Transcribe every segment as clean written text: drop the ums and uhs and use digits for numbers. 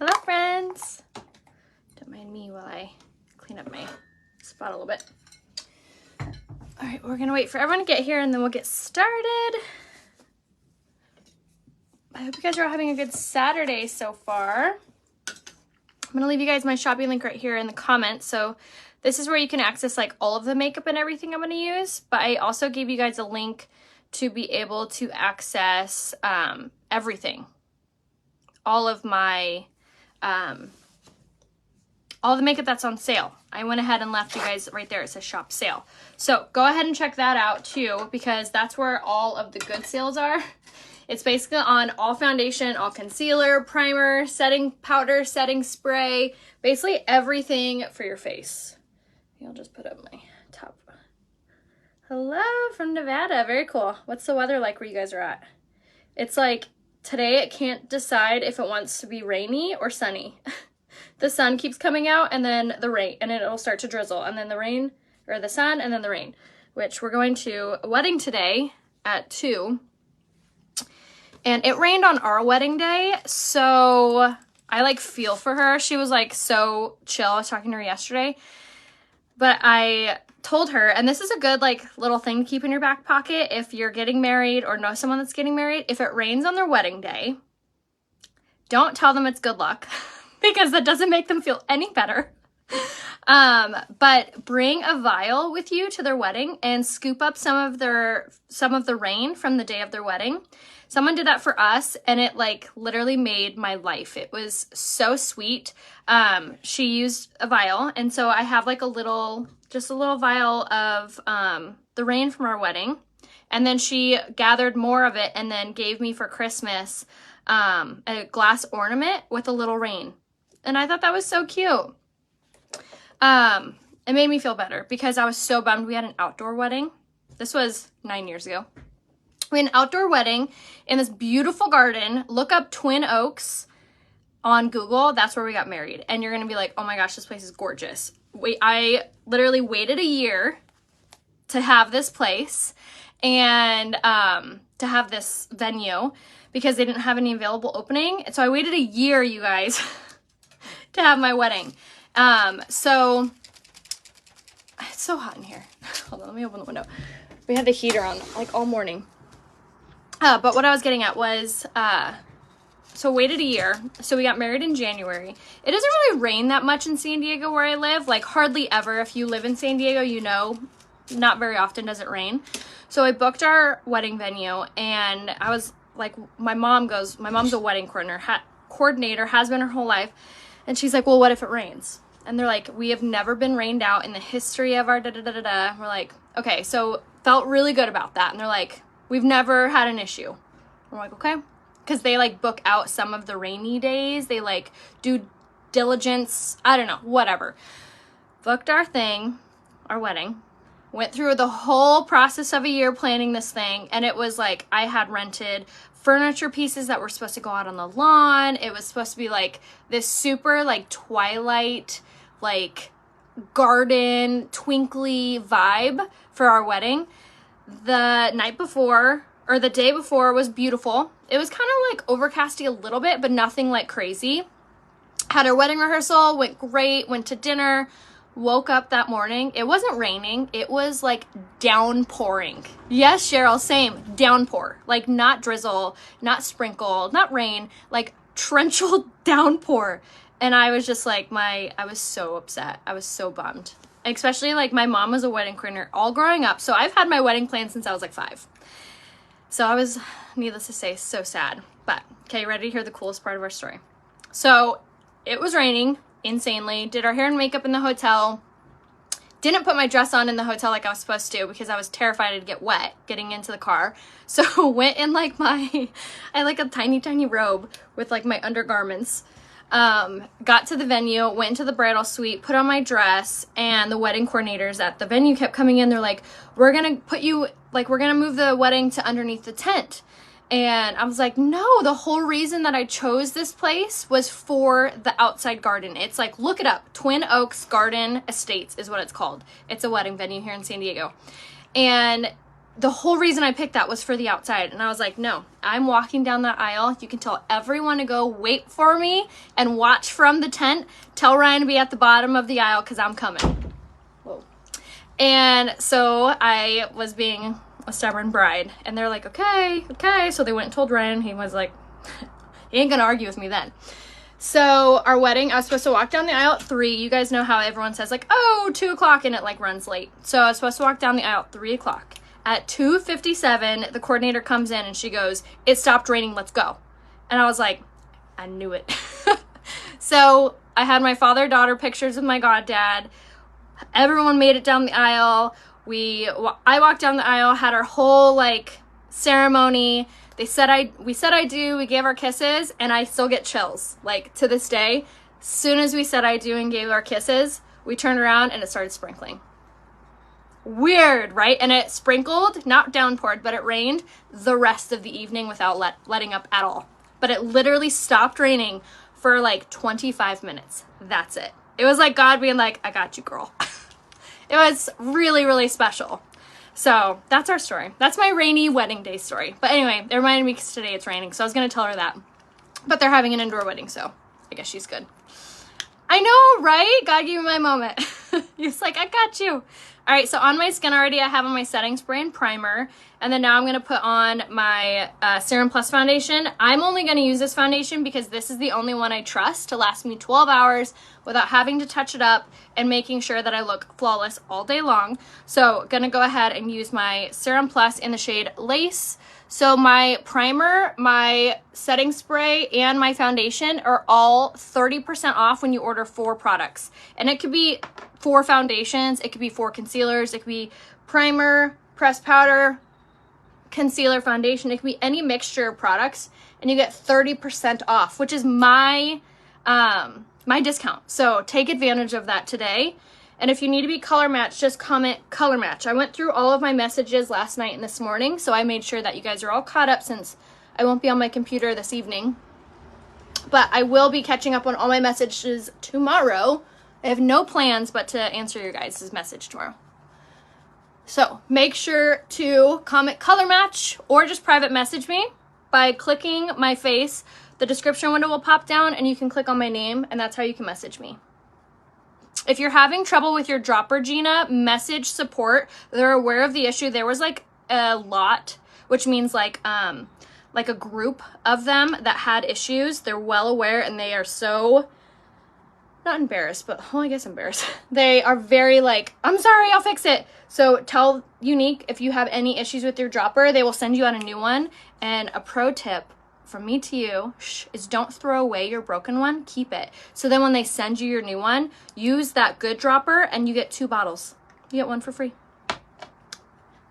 Hello, friends. Don't mind me while I clean up my spot a little bit. All right, we're gonna wait for everyone to get here and then we'll get started. I hope you guys are all having a good Saturday so far. I'm gonna leave you guys my shopping link right here in the comments. So this is where you can access like all of the makeup and everything I'm gonna use, but I also gave you guys a link to be able to access everything. All of my, all the makeup that's on sale. I went ahead and left you guys right there. It says shop sale. So go ahead and check that out too, because that's where all of the good sales are. It's basically on all foundation, all concealer, primer, setting powder, setting spray, basically everything for your face. I'll just put up my top. Hello from Nevada. Very cool. What's the weather like where you guys are at? It's like today it can't decide if it wants to be rainy or sunny. The sun keeps coming out and then the rain, and it'll start to drizzle, and then the rain, or the sun, and then the rain, which we're going to a wedding today at 2. And it rained on our wedding day, so I like feel for her. She was like so chill. I was talking to her yesterday, but I told her, and this is a good like little thing to keep in your back pocket if you're getting married or know someone that's getting married. If it rains on their wedding day, don't tell them it's good luck because that doesn't make them feel any better. But bring a vial with you to their wedding and scoop up some of the rain from the day of their wedding. Someone did that for us and it like literally made my life. It was so sweet. She used a vial, and so I have like just a little vial of the rain from our wedding, and then she gathered more of it and then gave me for Christmas a glass ornament with a little rain, and I thought that was so cute. It made me feel better because I was so bummed. We had an outdoor wedding. This was 9 years ago. We had an outdoor wedding in this beautiful garden. Look up Twin Oaks on Google. That's where we got married. And you're going to be like, oh my gosh, this place is gorgeous. I literally waited a year to have this place and to have this venue because they didn't have any available opening. So I waited a year, you guys, to have my wedding. So it's so hot in here. Hold on, let me open the window. We had the heater on like all morning. But what I was getting at was, so waited a year. So we got married in January. It doesn't really rain that much in San Diego where I live, like hardly ever. If you live in San Diego, you know, not very often does it rain. So I booked our wedding venue and I was like, my mom's a wedding coordinator, has been her whole life. And she's like, well, what if it rains? And they're like, we have never been rained out in the history of our da-da-da-da-da. We're like, okay, so felt really good about that. And they're like, we've never had an issue. We're like, okay. Because they like book out some of the rainy days. They like do diligence. I don't know, whatever. Booked our wedding. Went through the whole process of a year planning this thing. And it was like, I had rented furniture pieces that were supposed to go out on the lawn. It was supposed to be like this super like twilight, like garden, twinkly vibe for our wedding. The night before, or the day before, was beautiful. It was kind of like overcasty a little bit, but nothing like crazy. Had our wedding rehearsal, went great, went to dinner, woke up that morning. It wasn't raining. It was like downpouring. Yes, Cheryl, same. Downpour. Like not drizzle, not sprinkle, not rain, like torrential downpour. And I was just like, I was so upset. I was so bummed. Especially like my mom was a wedding coordinator all growing up. So I've had my wedding plan since I was like 5. So I was, needless to say, so sad. But okay, ready to hear the coolest part of our story. So it was raining insanely. Did our hair and makeup in the hotel. Didn't put my dress on in the hotel like I was supposed to because I was terrified I'd get wet getting into the car. So went in like I like a tiny robe with like my undergarments. Got to the venue, went into the bridal suite, put on my dress, and the wedding coordinators at the venue kept coming in. They're like, we're going to move the wedding to underneath the tent. And I was like, no, the whole reason that I chose this place was for the outside garden. It's like, look it up. Twin Oaks Garden Estates is what it's called. It's a wedding venue here in San Diego. And the whole reason I picked that was for the outside. And I was like, no, I'm walking down that aisle. You can tell everyone to go wait for me and watch from the tent. Tell Ryan to be at the bottom of the aisle because I'm coming. Whoa. And so I was being a stubborn bride. And they're like, okay, okay. So they went and told Ryan. He was like, he ain't gonna argue with me then. So our wedding, I was supposed to walk down the aisle at 3. You guys know how everyone says like, oh, 2 o'clock, and it like runs late. So I was supposed to walk down the aisle at 3 o'clock. At 2:57, the coordinator comes in and she goes, it stopped raining, let's go. And I was like, I knew it. So I had my father-daughter pictures of my goddad. Everyone made it down the aisle. I walked down the aisle, had our whole like ceremony. We said I do, we gave our kisses, and I still get chills. Like to this day, as soon as we said I do and gave our kisses, we turned around and it started sprinkling. Weird, right? And it sprinkled, not downpoured, but it rained the rest of the evening without letting up at all. But it literally stopped raining for like 25 minutes. That's it. It was like God being like, I got you, girl. It was really, really special. So that's our story. That's my rainy wedding day story. But anyway, it reminded me because today it's raining, so I was going to tell her that. But they're having an indoor wedding, so I guess she's good. I know, right? God gave me my moment. He's like, I got you. All right, so on my skin already, I have on my setting spray and primer. And then now I'm going to put on my Serum Plus foundation. I'm only going to use this foundation because this is the only one I trust to last me 12 hours without having to touch it up and making sure that I look flawless all day long. So going to go ahead and use my Serum Plus in the shade Lace. So my primer, my setting spray, and my foundation are all 30% off when you order 4 products. And it could be 4 foundations, it could be 4 concealers, it could be primer, pressed powder, concealer, foundation. It could be any mixture of products, and you get 30% off, which is my discount. So take advantage of that today. And if you need to be color matched, just comment color match. I went through all of my messages last night and this morning, so I made sure that you guys are all caught up since I won't be on my computer this evening. But I will be catching up on all my messages tomorrow. I have no plans but to answer your guys' message tomorrow. So make sure to comment color match or just private message me by clicking my face. The description window will pop down and you can click on my name, and that's how you can message me. If you're having trouble with your dropper, Gina, message support. They're aware of the issue. There was like a lot, which means like a group of them that had issues. They're well aware, and they are so, not embarrassed, but well, I guess embarrassed. They are very like, I'm sorry, I'll fix it. So tell Unique if you have any issues with your dropper, they will send you out a new one. And a pro tip from me to you is don't throw away your broken one, keep it. So then when they send you your new one, use that good dropper and you get 2 bottles. You get 1 for free.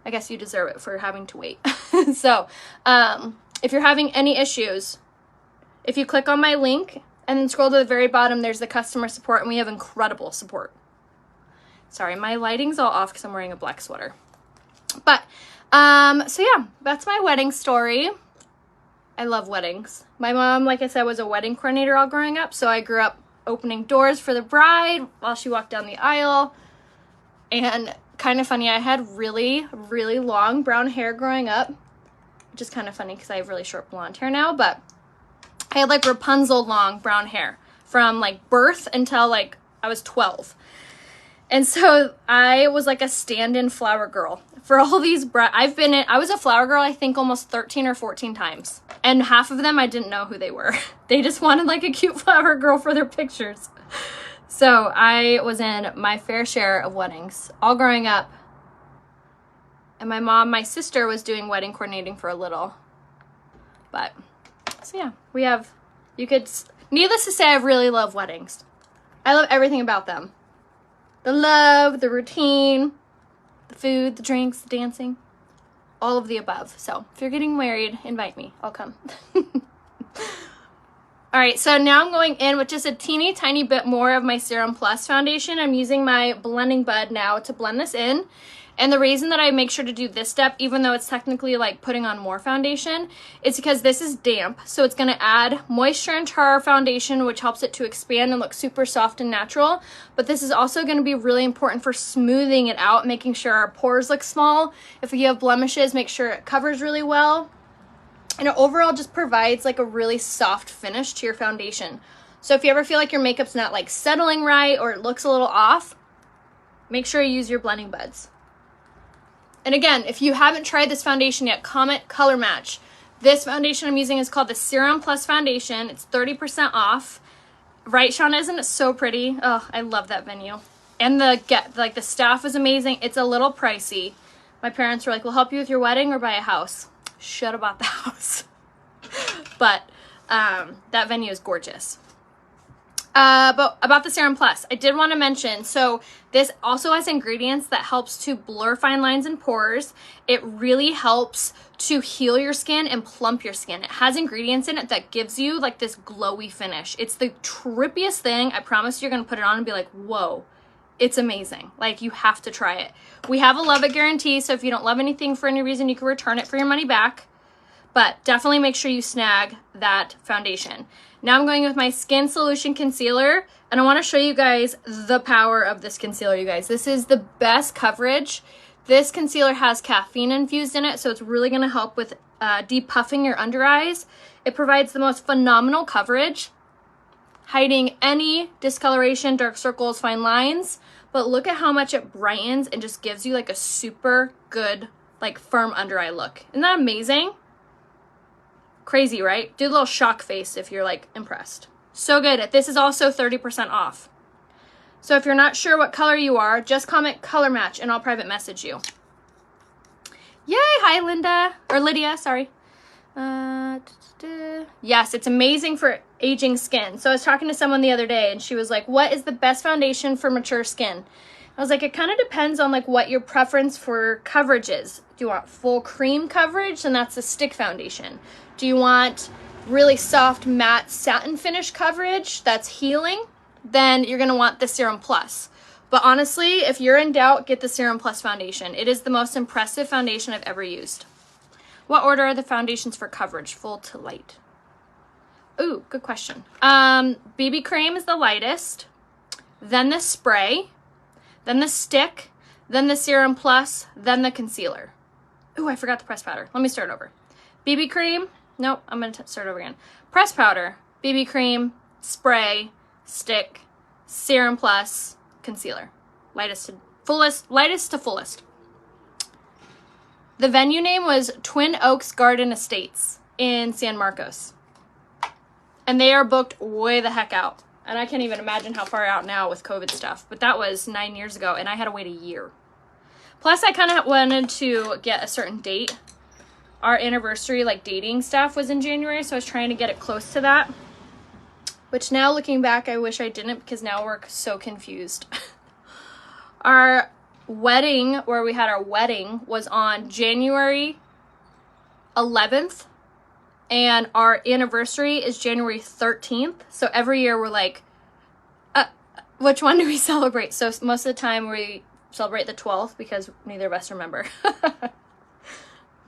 I guess you deserve it for having to wait. So if you're having any issues, if you click on my link and then scroll to the very bottom, there's the customer support, and we have incredible support. Sorry, my lighting's all off because I'm wearing a black sweater. But so yeah, that's my wedding story. I love weddings. My mom, like I said, was a wedding coordinator all growing up, so I grew up opening doors for the bride while she walked down the aisle. And kind of funny, I had really, really long brown hair growing up, which is kind of funny because I have really short blonde hair now, but I had like Rapunzel long brown hair from like birth until like I was 12. And so I was like a stand-in flower girl for all these I was a flower girl, I think almost 13 or 14 times. And half of them I didn't know who they were. They just wanted like a cute flower girl for their pictures. So I was in my fair share of weddings all growing up. And my sister was doing wedding coordinating for a little. But, so yeah, needless to say, I really love weddings. I love everything about them. The love, the routine, the food, the drinks, the dancing, all of the above. So if you're getting married, invite me. I'll come. All right, so now I'm going in with just a teeny tiny bit more of my Serum Plus foundation. I'm using my blending bud now to blend this in. And the reason that I make sure to do this step, even though it's technically like putting on more foundation, is because this is damp. So it's going to add moisture into our foundation, which helps it to expand and look super soft and natural. But this is also going to be really important for smoothing it out, making sure our pores look small. If you have blemishes, make sure it covers really well. And it overall just provides like a really soft finish to your foundation. So if you ever feel like your makeup's not like settling right or it looks a little off, make sure you use your blending buds. And again, if you haven't tried this foundation yet, comment color match. This foundation I'm using is called the Serum Plus foundation. It's 30% off. Right, Shauna, isn't it so pretty? Oh, I love that venue. And the staff is amazing. It's a little pricey. My parents were like, we'll help you with your wedding or buy a house. Should have bought the house. But that venue is gorgeous. But about the Serum Plus, I did want to mention, so this also has ingredients that helps to blur fine lines and pores. It really helps to heal your skin and plump your skin. It has ingredients in it that gives you like this glowy finish. It's the trippiest thing. I promise you're going to put it on and be like, whoa, it's amazing. Like, you have to try it. We have a love it guarantee, so if you don't love anything for any reason, you can return it for your money back. But definitely make sure you snag that foundation. Now I'm going with my Skin Solution Concealer, and I want to show you guys the power of this concealer, you guys. This is the best coverage. This concealer has caffeine infused in it, so it's really going to help with depuffing your under eyes. It provides the most phenomenal coverage, hiding any discoloration, dark circles, fine lines. But look at how much it brightens and just gives you like a super good, like firm under eye look. Isn't that amazing? Crazy, right? Do a little shock face if you're like impressed. So good. This is also 30% off. So if you're not sure what color you are, just comment color match and I'll private message you. Yay! Hi, Linda. Or Lydia, sorry. Yes, it's amazing for aging skin. So I was talking to someone the other day and she was like, what is the best foundation for mature skin? I was like, it kind of depends on like what your preference for coverage is. Do you want full cream coverage? Then that's a stick foundation. Do you want really soft matte satin finish coverage that's healing? Then you're going to want the Serum Plus. But honestly, if you're in doubt, get the Serum Plus foundation. It is the most impressive foundation I've ever used. What order are the foundations for coverage? Full to light. Ooh, good question. BB cream is the lightest, then the spray, then the stick, then the Serum Plus, then the concealer. Ooh, I forgot the pressed powder. Let me start over. BB cream. Nope, I'm going to start over again. Pressed powder, BB cream, spray, stick, Serum Plus, concealer. Lightest to fullest. The venue name was Twin Oaks Garden Estates in San Marcos. And they are booked way the heck out. And I can't even imagine how far out now with COVID stuff. But that was 9 years ago, and I had to wait a year. Plus, I kind of wanted to get a certain date. Our anniversary, like dating stuff, was in January, so I was trying to get it close to that. Which now, looking back, I wish I didn't, because now we're so confused. Our wedding, where we had our wedding, was on January 11th. And our anniversary is January 13th. So every year we're like, which one do we celebrate? So most of the time we celebrate the 12th because neither of us remember.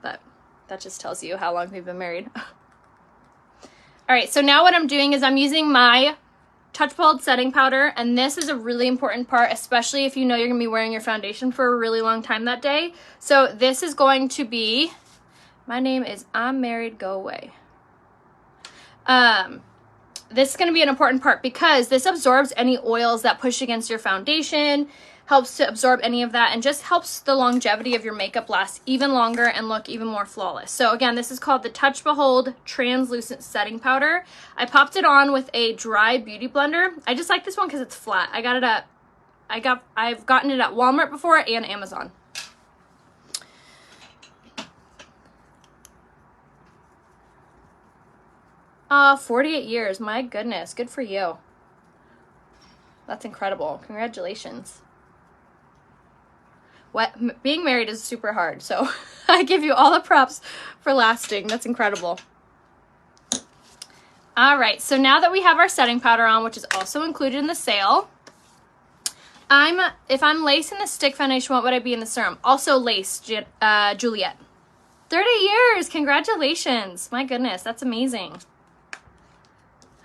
But that just tells you how long we've been married. All right, so now what I'm doing is I'm using my Touch Bold setting powder. And this is a really important part, especially if you know you're going to be wearing your foundation for a really long time that day. So this is going to be... My name is I'm Married, Go Away. This is going to be an important part because this absorbs any oils that push against your foundation, helps to absorb any of that, and just helps the longevity of your makeup last even longer and look even more flawless. So again, this is called the Touch Behold Translucent Setting Powder. I popped it on with a dry beauty blender. I just like this one because it's flat. I've gotten it at Walmart before and Amazon. 48 years. My goodness. Good for you. That's incredible. Congratulations. Being married is super hard, so I give you all the props for lasting. That's incredible. All right, so now that we have our setting powder on, which is also included in the sale, if I'm lace in the stick foundation, what would I be in the serum? Also lace, Juliet. 30 years, congratulations. My goodness, that's amazing.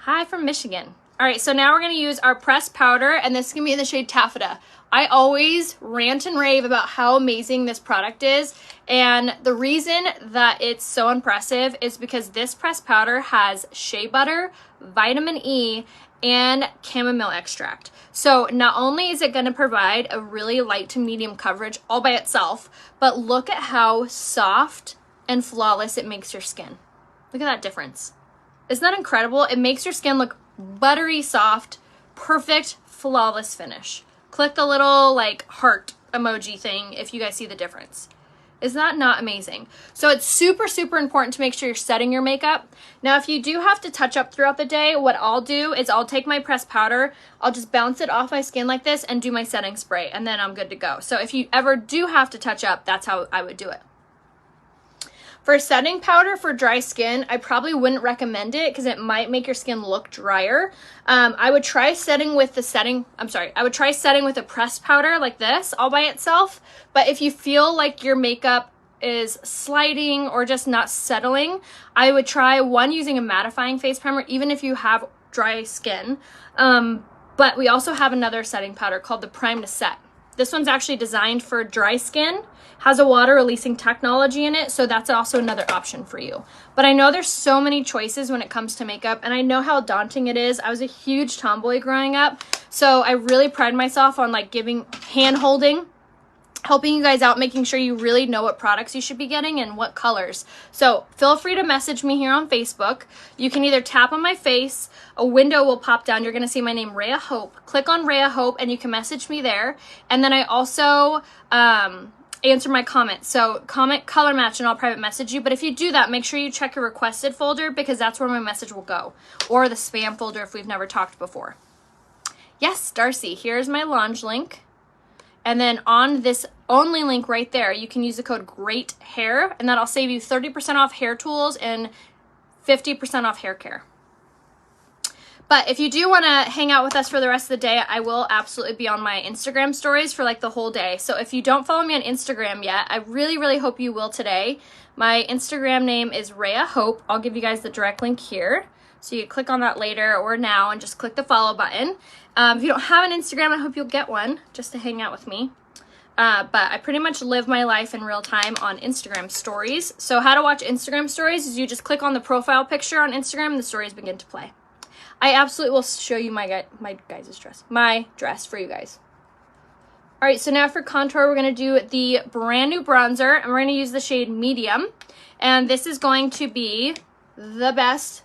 Hi from Michigan. All right, so now we're gonna use our pressed powder, and this is gonna be in the shade Taffeta. I always rant and rave about how amazing this product is, and the reason that it's so impressive is because this pressed powder has shea butter, vitamin E, and chamomile extract. So not only is it gonna provide a really light to medium coverage all by itself, but look at how soft and flawless it makes your skin. Look at that difference. Isn't that incredible? It makes your skin look buttery soft, perfect, flawless finish. Click the little like heart emoji thing if you guys see the difference. Is that not amazing? So it's super, super important to make sure you're setting your makeup. Now, if you do have to touch up throughout the day, what I'll do is I'll take my pressed powder, I'll just bounce it off my skin like this and do my setting spray, and then I'm good to go. So if you ever do have to touch up, that's how I would do it. For setting powder for dry skin, I probably wouldn't recommend it because it might make your skin look drier. I would try setting with a pressed powder like this all by itself. But if you feel like your makeup is sliding or just not settling, I would try using a mattifying face primer, even if you have dry skin. But we also have another setting powder called the Prime to Set. This one's actually designed for dry skin, has a water releasing technology in it, so that's also another option for you. But I know there's so many choices when it comes to makeup, and I know how daunting it is. I was a huge tomboy growing up, so I really pride myself on like giving hand holding, helping you guys out, making sure you really know what products you should be getting and what colors. So feel free to message me here on Facebook. You can either tap on my face, a window will pop down, you're gonna see my name, Rhea Hope. Click on Rhea Hope and you can message me there. And then I also answer my comments. So comment color match and I'll private message you. But if you do that, make sure you check your requested folder because that's where my message will go. Or the spam folder if we've never talked before. Yes, Darcy, here's my launch link. And then on this only link right there, you can use the code GREATHAIR, and that'll save you 30% off hair tools and 50% off hair care. But if you do want to hang out with us for the rest of the day, I will absolutely be on my Instagram stories for like the whole day. So if you don't follow me on Instagram yet, I really, really hope you will today. My Instagram name is Rhea Hope. I'll give you guys the direct link here. So you can click on that later or now and just click the follow button. If you don't have an Instagram, I hope you'll get one just to hang out with me. But I pretty much live my life in real time on Instagram stories. So how to watch Instagram stories is you just click on the profile picture on Instagram and the stories begin to play. I absolutely will show you my dress for you guys. All right, so now for contour, we're gonna do the brand new bronzer and we're gonna use the shade Medium. And this is going to be the best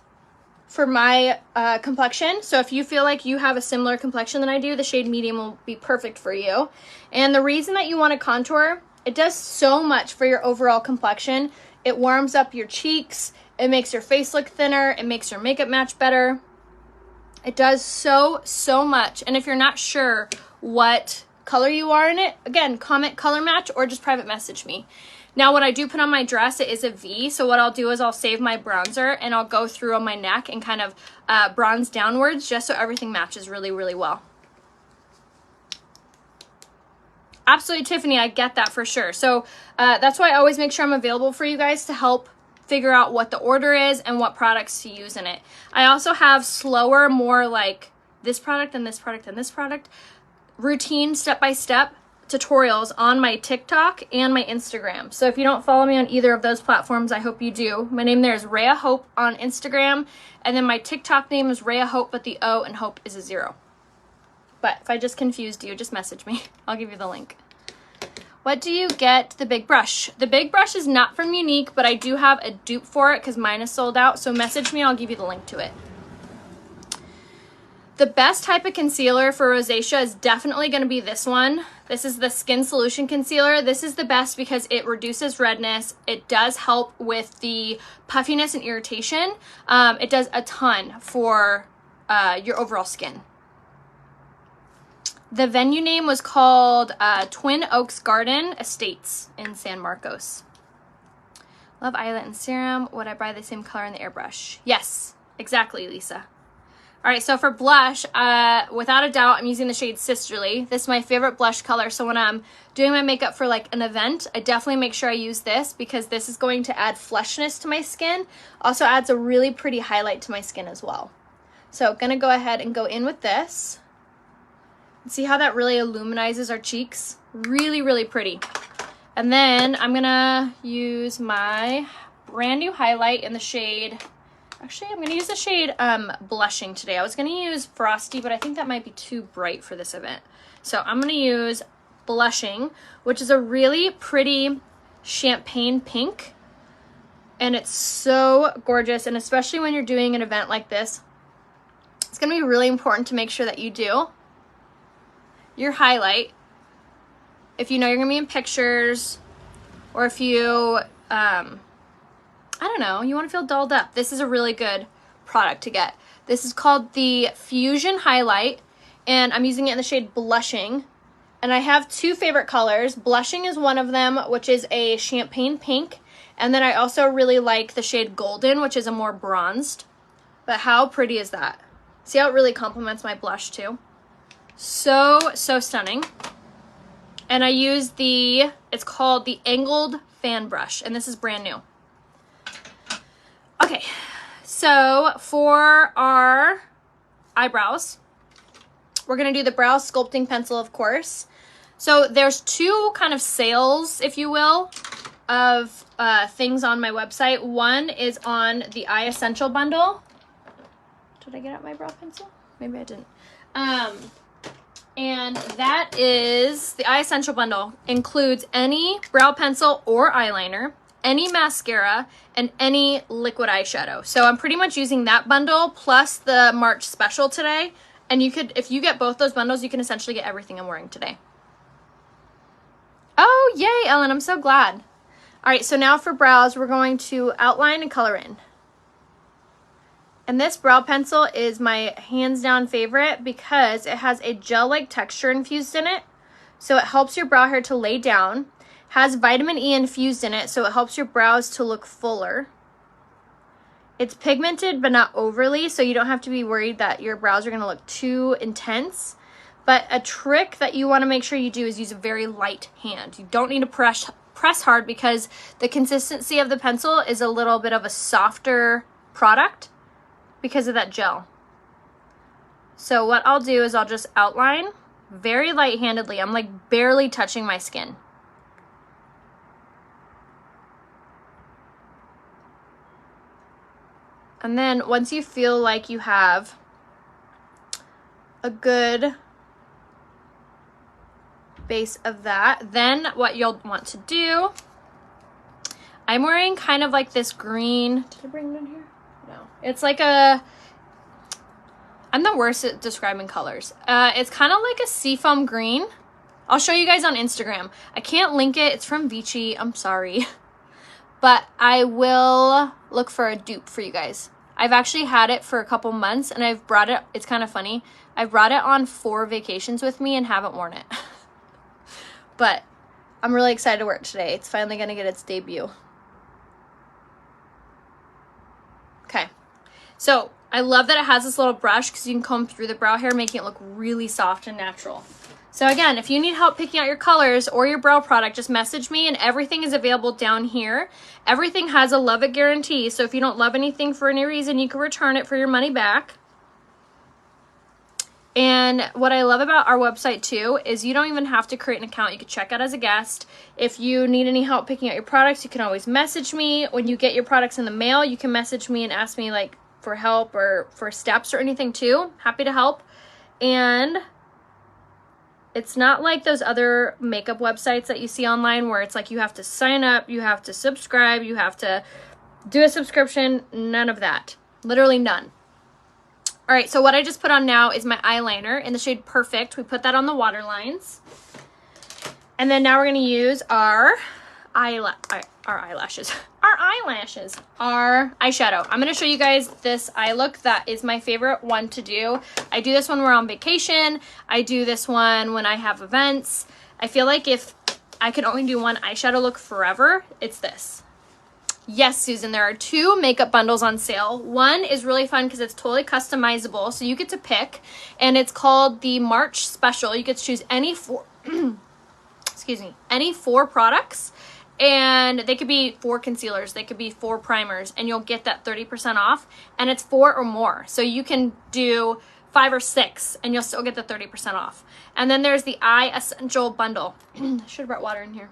for my complexion. So if you feel like you have a similar complexion than I do, the shade Medium will be perfect for you. And the reason that you want to contour, it does so much for your overall complexion. It warms up your cheeks, it makes your face look thinner, it makes your makeup match better. It does so much. And if you're not sure what color you are in it, again, comment color match or just private message me. Now, when I do put on my dress, it is a V, so what I'll do is I'll save my bronzer and I'll go through on my neck and kind of bronze downwards just so everything matches really, really well. Absolutely, Tiffany, I get that for sure. So that's why I always make sure I'm available for you guys to help figure out what the order is and what products to use in it. I also have slower, more like this product and this product and this product, routine step-by-step tutorials on my TikTok and my Instagram. So if you don't follow me on either of those platforms, I hope you do. My name there is Rhea Hope on Instagram, and then my TikTok name is Rhea Hope, but the O and Hope is a 0. But if I just confused you, just message me. I'll give you the link. What do you get the big brush? The big brush is not from Unique, but I do have a dupe for it because mine is sold out. So message me, I'll give you the link to it. The best type of concealer for rosacea is definitely going to be this one. This is the Skin Solution Concealer. This is the best because it reduces redness. It does help with the puffiness and irritation. It does a ton for your overall skin. The venue name was called Twin Oaks Garden Estates in San Marcos. Love eyelet and serum. Would I buy the same color in the airbrush? Yes, exactly, Lisa. All right, so for blush, without a doubt, I'm using the shade Sisterly. This is my favorite blush color, so when I'm doing my makeup for like an event, I definitely make sure I use this because this is going to add fleshness to my skin. Also adds a really pretty highlight to my skin as well. So I'm gonna go ahead and go in with this. See how that really illuminizes our cheeks? Really, really pretty. And then I'm gonna use my brand new highlight in the shade, actually I'm gonna use the shade Blushing today. I was gonna use Frosty, but I think that might be too bright for this event. So I'm gonna use Blushing, which is a really pretty champagne pink. And it's so gorgeous, and especially when you're doing an event like this, it's gonna be really important to make sure that you do your highlight. If you know you're gonna be in pictures, or if you, I don't know, you wanna feel dolled up, this is a really good product to get. This is called the Fusion Highlight, and I'm using it in the shade Blushing. And I have two favorite colors. Blushing is one of them, which is a champagne pink. And then I also really like the shade Golden, which is a more bronzed. But how pretty is that? See how it really complements my blush too? So, so stunning. And I use it's called the Angled Fan Brush, and this is brand new. Okay, so for our eyebrows, we're gonna do the Brow Sculpting Pencil, of course. So there's two kind of sales, if you will, of things on my website. One is on the Eye Essential Bundle. Did I get out my brow pencil? Maybe I didn't. And that is, the Eye Essential Bundle includes any brow pencil or eyeliner, any mascara, and any liquid eyeshadow. So I'm pretty much using that bundle plus the March special today. And you could, if you get both those bundles, you can essentially get everything I'm wearing today. Oh, yay, Ellen, I'm so glad. All right, so now for brows, we're going to outline and color in. And this brow pencil is my hands down favorite because it has a gel-like texture infused in it. So it helps your brow hair to lay down. Has vitamin E infused in it, so it helps your brows to look fuller. It's pigmented, but not overly, so you don't have to be worried that your brows are gonna look too intense. But a trick that you wanna make sure you do is use a very light hand. You don't need to press hard because the consistency of the pencil is a little bit of a softer product because of that gel. So what I'll do is I'll just outline very light-handedly. I'm like barely touching my skin. And then once you feel like you have a good base of that, then what you'll want to do, I'm wearing kind of like this green, did I bring it in here? No. It's like I'm the worst at describing colors. It's kind of like a seafoam green. I'll show you guys on Instagram. I can't link it, it's from Vichy, I'm sorry. But I will look for a dupe for you guys. I've actually had it for a couple months and I've brought it, it's kind of funny, I've brought it on 4 vacations with me and haven't worn it. But I'm really excited to wear it today. It's finally gonna get its debut. Okay, so I love that it has this little brush because you can comb through the brow hair, making it look really soft and natural. So again, if you need help picking out your colors or your brow product, just message me, and everything is available down here. Everything has a love it guarantee, so if you don't love anything for any reason, you can return it for your money back. And what I love about our website too is you don't even have to create an account. You can check out as a guest. If you need any help picking out your products, you can always message me. When you get your products in the mail, you can message me and ask me like for help or for steps or anything too. Happy to help. And it's not like those other makeup websites that you see online where it's like you have to sign up, you have to subscribe, you have to do a subscription. None of that. Literally none. All right, so what I just put on now is my eyeliner in the shade Perfect. We put that on the waterlines. And then now we're gonna use our eyelashes, our eyeshadow. I'm gonna show you guys this eye look that is my favorite one to do. I do this when we're on vacation. I do this one when I have events. I feel like if I could only do one eyeshadow look forever, it's this. Yes, Susan, there are 2 makeup bundles on sale. One is really fun because it's totally customizable, so you get to pick, and it's called the March Special. You get to choose any 4, excuse me, any 4 products, and they could be 4 concealers, they could be 4 primers, and you'll get that 30% off, and it's 4 or more. So you can do 5 or 6, and you'll still get the 30% off. And then there's the Eye Essential Bundle. I should have brought water in here.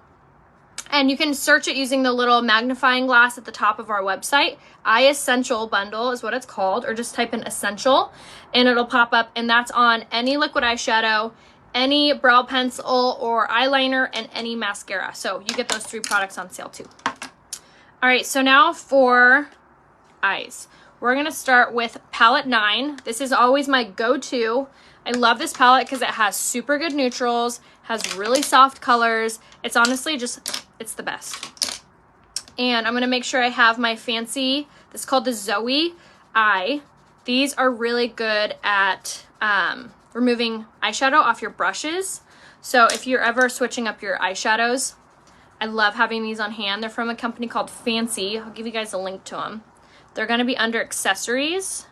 And you can search it using the little magnifying glass at the top of our website. Eye Essential Bundle is what it's called, or just type in Essential and it'll pop up, and that's on any liquid eyeshadow, any brow pencil or eyeliner, and any mascara. So you get those 3 products on sale too. All right, so now for eyes. We're gonna start with palette 9. This is always my go-to. I love this palette because it has super good neutrals, has really soft colors. It's honestly just, it's the best. And I'm gonna make sure I have my fancy, this is called the Zoe Eye. These are really good at removing eyeshadow off your brushes. So if you're ever switching up your eyeshadows, I love having these on hand. They're from a company called Fancy. I'll give you guys a link to them. They're gonna be under accessories.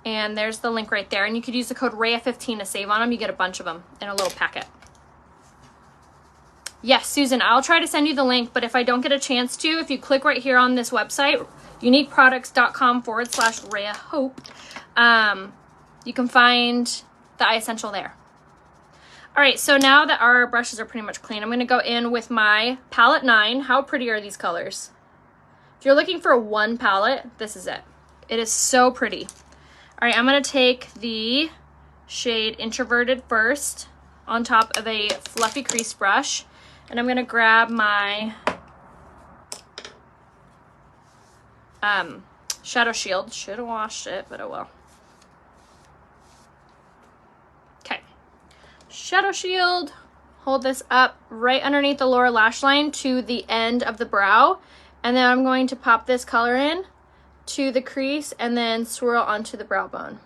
And there's the link right there. And you could use the code RAYA15 to save on them. You get a bunch of them in a little packet. Yes, Susan, I'll try to send you the link, but if I don't get a chance to, if you click right here on this website, uniqueproducts.com/RayaHope, you can find the Eye Essential there. All right, so now that our brushes are pretty much clean, I'm gonna go in with my palette 9. How pretty are these colors? If you're looking for one palette, this is it. It is so pretty. All right, I'm gonna take the shade Introverted first on top of a fluffy crease brush, and I'm gonna grab my Shadow Shield. Should have washed it, but oh well. Okay, Shadow Shield. Hold this up right underneath the lower lash line to the end of the brow, and then I'm going to pop this color in to the crease and then swirl onto the brow bone.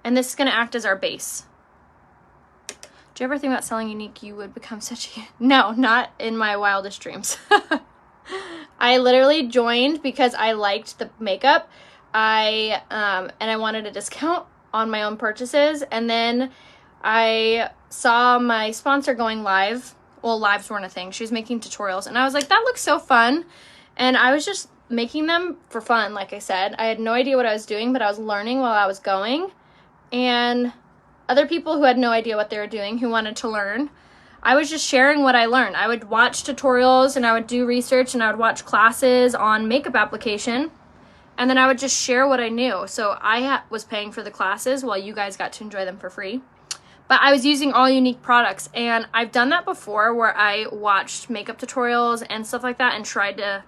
And this is going to act as our base. Do you ever think about selling Unique? You would become such a... No, not in my wildest dreams. I literally joined because I liked the makeup. And I wanted a discount on my own purchases. And then I saw my sponsor going live. Well, lives weren't a thing. She was making tutorials. And I was like, that looks so fun. And I was just making them for fun, like I said. I had no idea what I was doing, but I was learning while I was going. And other people who had no idea what they were doing, who wanted to learn, I was just sharing what I learned. I would watch tutorials and I would do research and I would watch classes on makeup application, and then I would just share what I knew. So I was paying for the classes while you guys got to enjoy them for free. But I was using all Unique products, and I've done that before where I watched makeup tutorials and stuff like that and tried to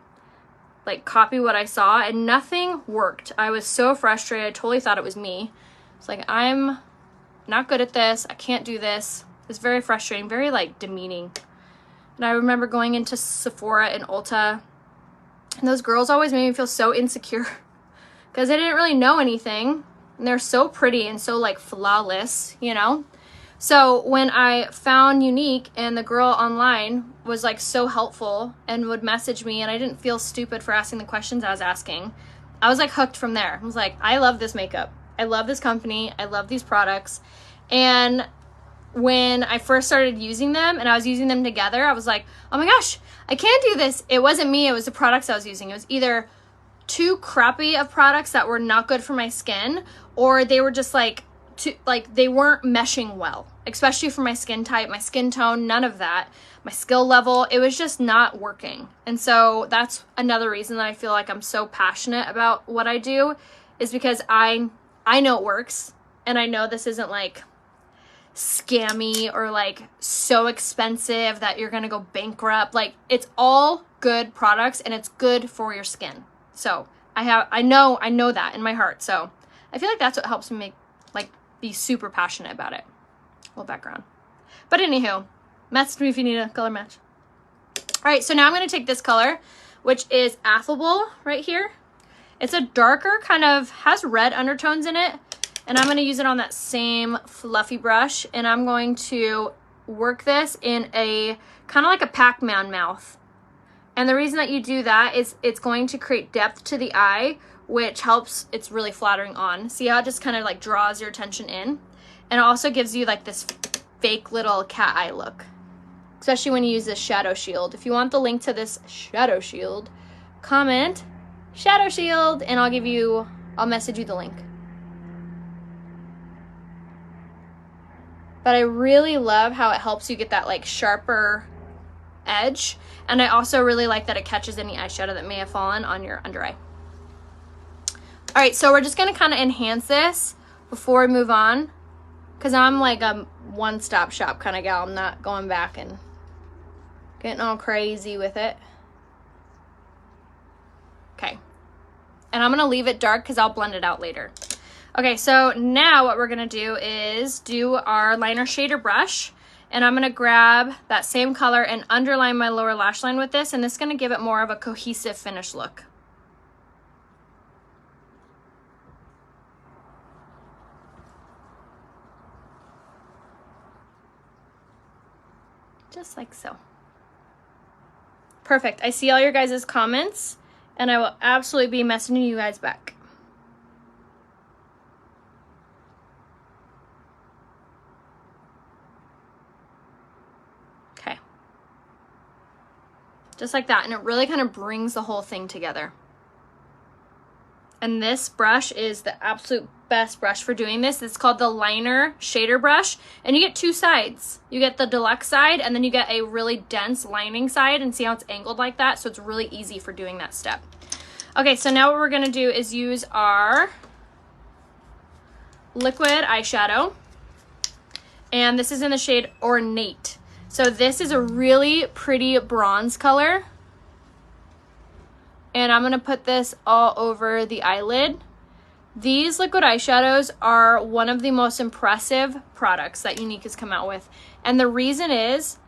like copy what I saw, and nothing worked. I was so frustrated. I totally thought it was me. It's like, I'm not good at this. I can't do this. It's very frustrating, very like demeaning. And I remember going into Sephora and Ulta, and those girls always made me feel so insecure because I didn't really know anything, and they're so pretty and so like flawless, you know? So when I found Unique and the girl online was like so helpful and would message me, and I didn't feel stupid for asking the questions I was asking, I was like hooked from there. I was like, I love this makeup. I love this company. I love these products. And when I first started using them and I was using them together, I was like, oh my gosh, I can't do this. It wasn't me. It was the products I was using. It was either too crappy of products that were not good for my skin, or they were just like, they weren't meshing well, especially for my skin type, my skin tone, none of that. My skill level, it was just not working. And so that's another reason that I feel like I'm so passionate about what I do, is because I know it works, and I know this isn't like scammy or like so expensive that you're gonna go bankrupt. Like, it's all good products and it's good for your skin. So I know that in my heart. So I feel like that's what helps me be super passionate about it. A little background. But anywho, message me if you need a color match. All right, so now I'm gonna take this color, which is Affable right here. It's a darker, kind of has red undertones in it, and I'm gonna use it on that same fluffy brush, and I'm going to work this in a kind of like a Pac-Man mouth. And the reason that you do that is it's going to create depth to the eye, which helps. It's really flattering on. See how it just kind of like draws your attention in? And it also gives you like this fake little cat eye look, especially when you use this shadow shield. If you want the link to this shadow shield, comment shadow shield and I'll message you the link. But I really love how it helps you get that like sharper edge. And I also really like that it catches any eyeshadow that may have fallen on your under eye. All right, so we're just gonna kind of enhance this before we move on, because I'm like a one-stop shop kind of gal. I'm not going back and getting all crazy with it. Okay, and I'm gonna leave it dark because I'll blend it out later. Okay, so now what we're gonna do is do our liner shader brush, and I'm gonna grab that same color and underline my lower lash line with this, and this is gonna give it more of a cohesive finish look. Just like so. Perfect. I see all your guys' comments, and I will absolutely be messaging you guys back. Okay. Just like that, and it really kind of brings the whole thing together. And this brush is the absolute best brush for doing this. It's called the liner shader brush, and you get two sides. You get the deluxe side, and then you get a really dense lining side, and see how it's angled like that? So it's really easy for doing that step. Okay, so now what we're gonna do is use our liquid eyeshadow, and this is in the shade Ornate. So this is a really pretty bronze color. And I'm gonna put this all over the eyelid. These liquid eyeshadows are one of the most impressive products that Younique has come out with. And the reason is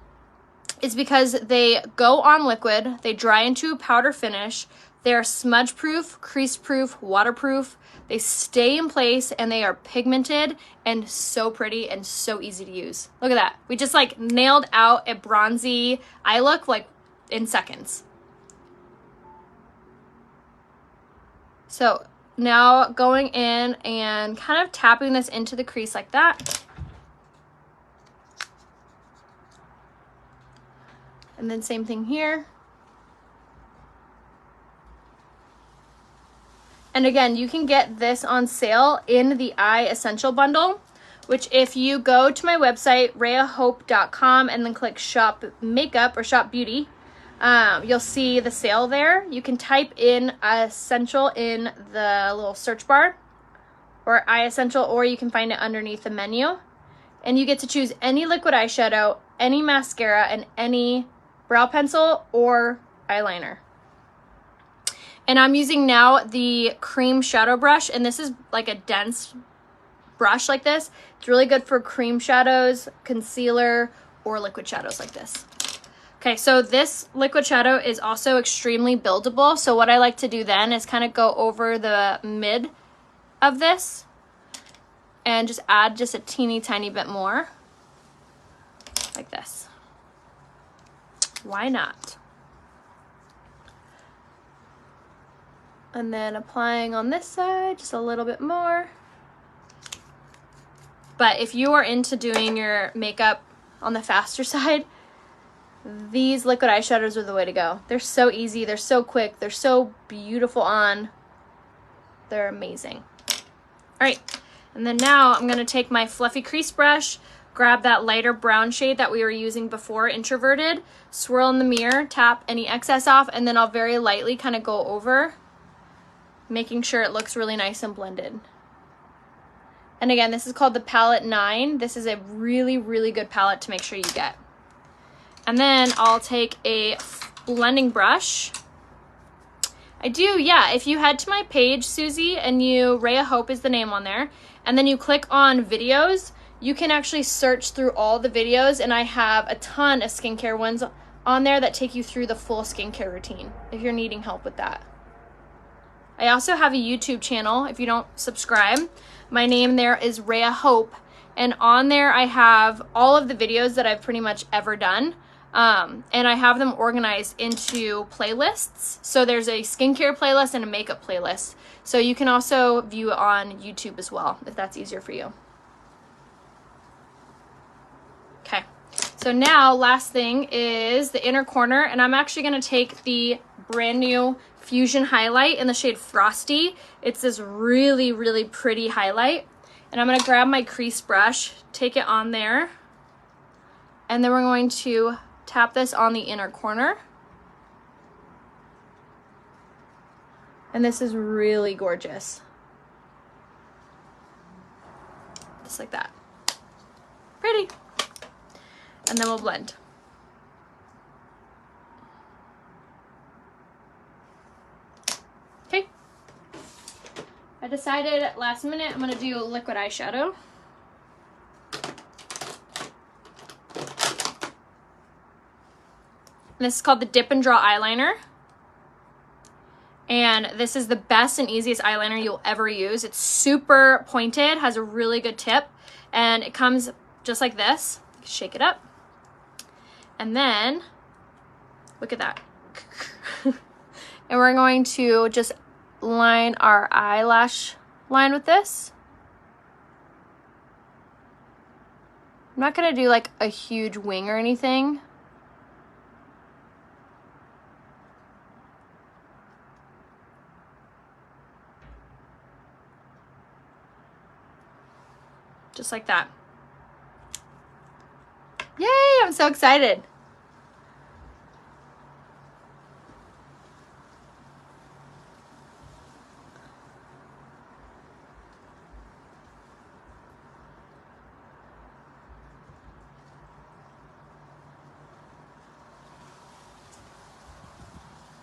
because they go on liquid, they dry into a powder finish, they're smudge proof, crease proof, waterproof, they stay in place, and they are pigmented and so pretty and so easy to use. Look at that. We just like nailed out a bronzy eye look like in seconds. So now going in and kind of tapping this into the crease like that. And then same thing here. And again, you can get this on sale in the Eye Essential Bundle, which if you go to my website, rheahope.com, and then click Shop Makeup or Shop Beauty, you'll see the sale there. You can type in Essential in the little search bar, or Eye Essential, or you can find it underneath the menu. And you get to choose any liquid eyeshadow, any mascara, and any brow pencil or eyeliner. And I'm using now the cream shadow brush, and this is like a dense brush like this. It's really good for cream shadows, concealer, or liquid shadows like this. Okay, so this liquid shadow is also extremely buildable. So what I like to do then is kind of go over the mid of this and just add just a teeny tiny bit more like this. Why not? And then applying on this side just a little bit more. But if you are into doing your makeup on the faster side, these liquid eyeshadows are the way to go. They're so easy, they're so quick, they're so beautiful on. They're amazing. All right, and then now I'm gonna take my fluffy crease brush, grab that lighter brown shade that we were using before, Introverted, swirl in the mirror, tap any excess off, and then I'll very lightly kind of go over, making sure it looks really nice and blended. And again, this is called the Palette 9. This is a really, really good palette to make sure you get. And then I'll take a blending brush. If you head to my page, Susie, and Rhea Hope is the name on there, and then you click on videos, you can actually search through all the videos, and I have a ton of skincare ones on there that take you through the full skincare routine if you're needing help with that. I also have a YouTube channel if you don't subscribe. My name there is Rhea Hope, and on there I have all of the videos that I've pretty much ever done. And I have them organized into playlists. So there's a skincare playlist and a makeup playlist. So you can also view it on YouTube as well, if that's easier for you. Okay, so now last thing is the inner corner, and I'm actually gonna take the brand new Fusion highlight in the shade Frosty. It's this really, really pretty highlight. And I'm gonna grab my crease brush, take it on there, and then we're going to tap this on the inner corner. And this is really gorgeous. Just like that. Pretty. And then we'll blend. Okay. I decided last minute I'm gonna do liquid eyeshadow. This is called the Dip and Draw Eyeliner. And this is the best and easiest eyeliner you'll ever use. It's super pointed, has a really good tip, and it comes just like this. Shake it up. And then, look at that. And we're going to just line our eyelash line with this. I'm not gonna do like a huge wing or anything. Just like that. Yay, I'm so excited.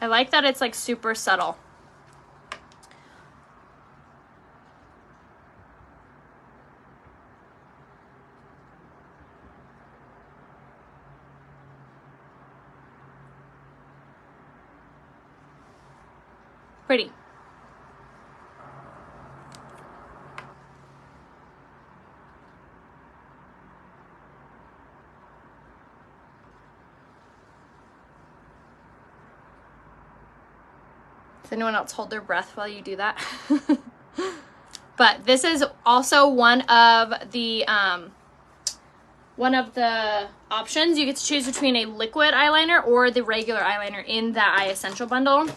I like that it's like super subtle. Pretty. Does anyone else hold their breath while you do that? But this is also one of the options. You get to choose between a liquid eyeliner or the regular eyeliner in that Eye Essential bundle.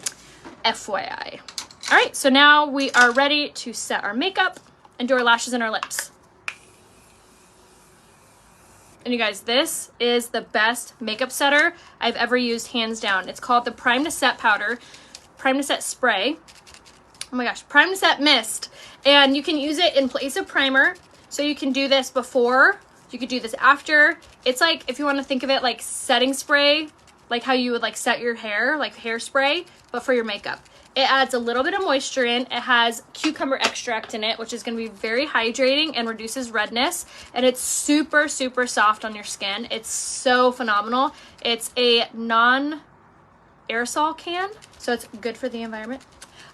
FYI. All right, so now we are ready to set our makeup and do our lashes and our lips. And you guys, this is the best makeup setter I've ever used, hands down. It's called the Prime to Set Powder, Prime to Set Spray. Oh my gosh, Prime to Set Mist. And you can use it in place of primer. So you can do this before, you could do this after. It's like, if you want to think of it like setting spray, like how you would like set your hair, like hairspray, but for your makeup. It adds a little bit of moisture in. It has cucumber extract in it, which is going to be very hydrating and reduces redness. And it's super, super soft on your skin. It's so phenomenal. It's a non-aerosol can, so it's good for the environment.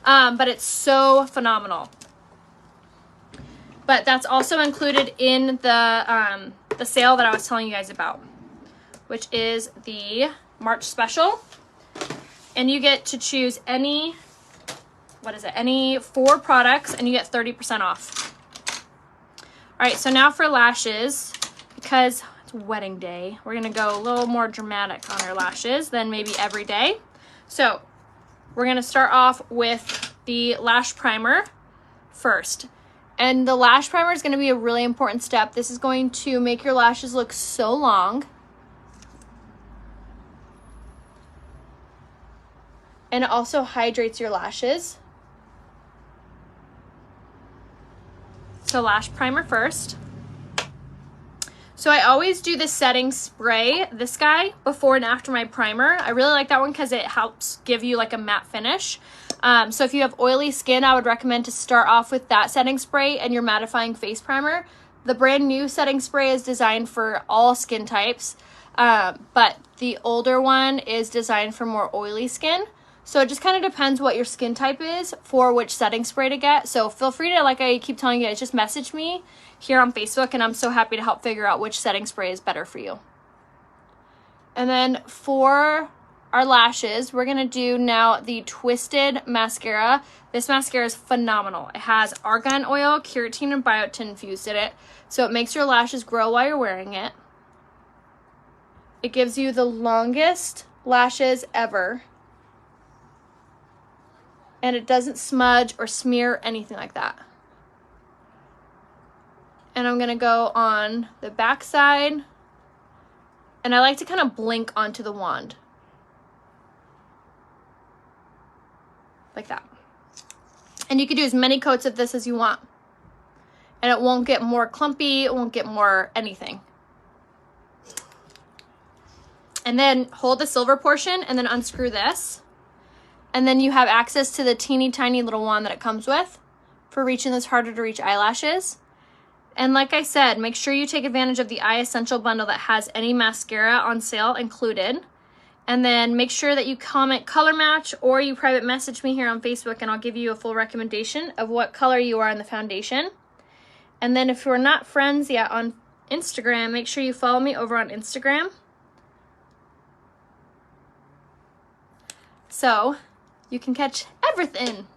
But it's so phenomenal. But that's also included in the sale that I was telling you guys about, which is the March special. And you get to choose any, any 4 products, and you get 30% off. All right, so now for lashes, because it's wedding day, we're gonna go a little more dramatic on our lashes than maybe every day. So we're gonna start off with the Lash Primer first. And the Lash Primer is gonna be a really important step. This is going to make your lashes look so long. And it also hydrates your lashes. So Lash Primer first. So I always do the setting spray, this guy, before and after my primer. I really like that one because it helps give you like a matte finish. So if you have oily skin, I would recommend to start off with that setting spray and your mattifying face primer. The brand new setting spray is designed for all skin types, but the older one is designed for more oily skin. So it just kind of depends what your skin type is for which setting spray to get. So feel free to, like I keep telling you guys, just message me here on Facebook, and I'm so happy to help figure out which setting spray is better for you. And then for our lashes, we're gonna do now the Twisted Mascara. This mascara is phenomenal. It has argan oil, keratin, and biotin infused in it, so it makes your lashes grow while you're wearing it. It gives you the longest lashes ever, and it doesn't smudge or smear, anything like that. And I'm gonna go on the back side, and I like to kind of blink onto the wand. Like that. And you can do as many coats of this as you want. And it won't get more clumpy, it won't get more anything. And then hold the silver portion and then unscrew this. And then you have access to the teeny tiny little wand that it comes with for reaching those harder to reach eyelashes. And like I said, make sure you take advantage of the Eye Essential bundle that has any mascara on sale included. And then make sure that you comment color match, or you private message me here on Facebook and I'll give you a full recommendation of what color you are in the foundation. And then if we're not friends yet on Instagram, make sure you follow me over on Instagram, so you can catch everything.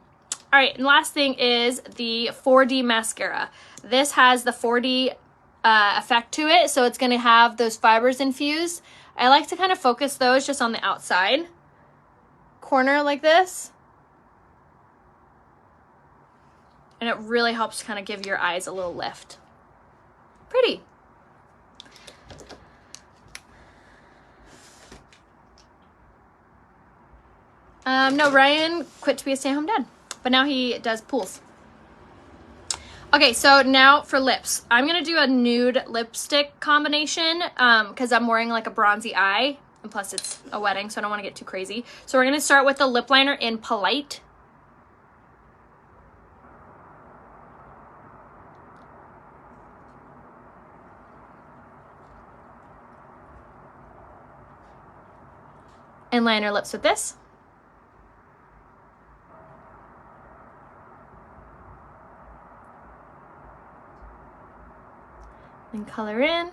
All right, and last thing is the 4D mascara. This has the 4D effect to it, so it's gonna have those fibers infused. I like to kind of focus those just on the outside corner like this. And it really helps kind of give your eyes a little lift. Pretty. No, Ryan quit to be a stay-at-home dad, but now he does pools. Okay, so now for lips. I'm gonna do a nude lipstick combination because I'm wearing like a bronzy eye, and plus it's a wedding, so I don't want to get too crazy. So we're gonna start with the lip liner in Polite. And line our lips with this. And color in.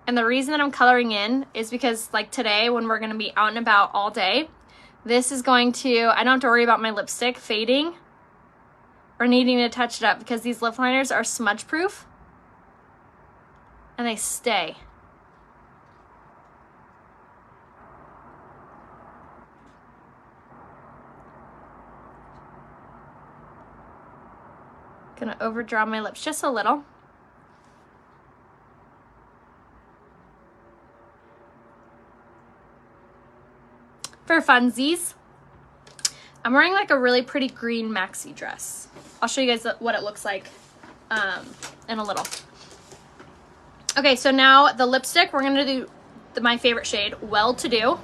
And the reason that I'm coloring in is because like today when we're gonna be out and about all day, this is going to, I don't have to worry about my lipstick fading or needing to touch it up because these lip liners are smudge proof and they stay. Gonna overdraw my lips just a little. For funsies, I'm wearing like a really pretty green maxi dress. I'll show you guys what it looks like in a little. Okay, so now the lipstick, we're gonna do my favorite shade, Well To Do.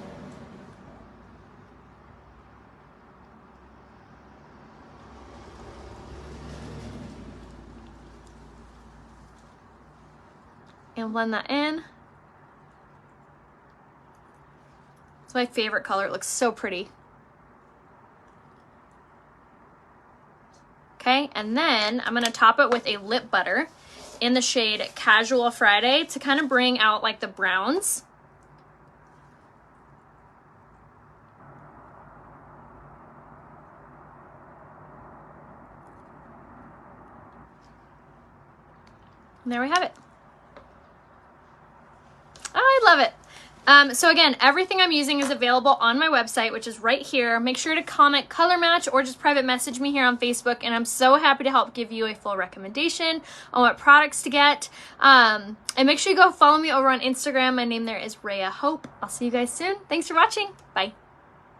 And blend that in. It's my favorite color. It looks so pretty. Okay, and then I'm gonna top it with a lip butter in the shade Casual Friday to kind of bring out like the browns. And there we have it. Oh, I love it. So again, everything I'm using is available on my website, which is right here. Make sure to comment color match or just private message me here on Facebook, and I'm so happy to help give you a full recommendation on what products to get. And make sure you go follow me over on Instagram. My name there is Rhea Hope. I'll see you guys soon. Thanks for watching. Bye.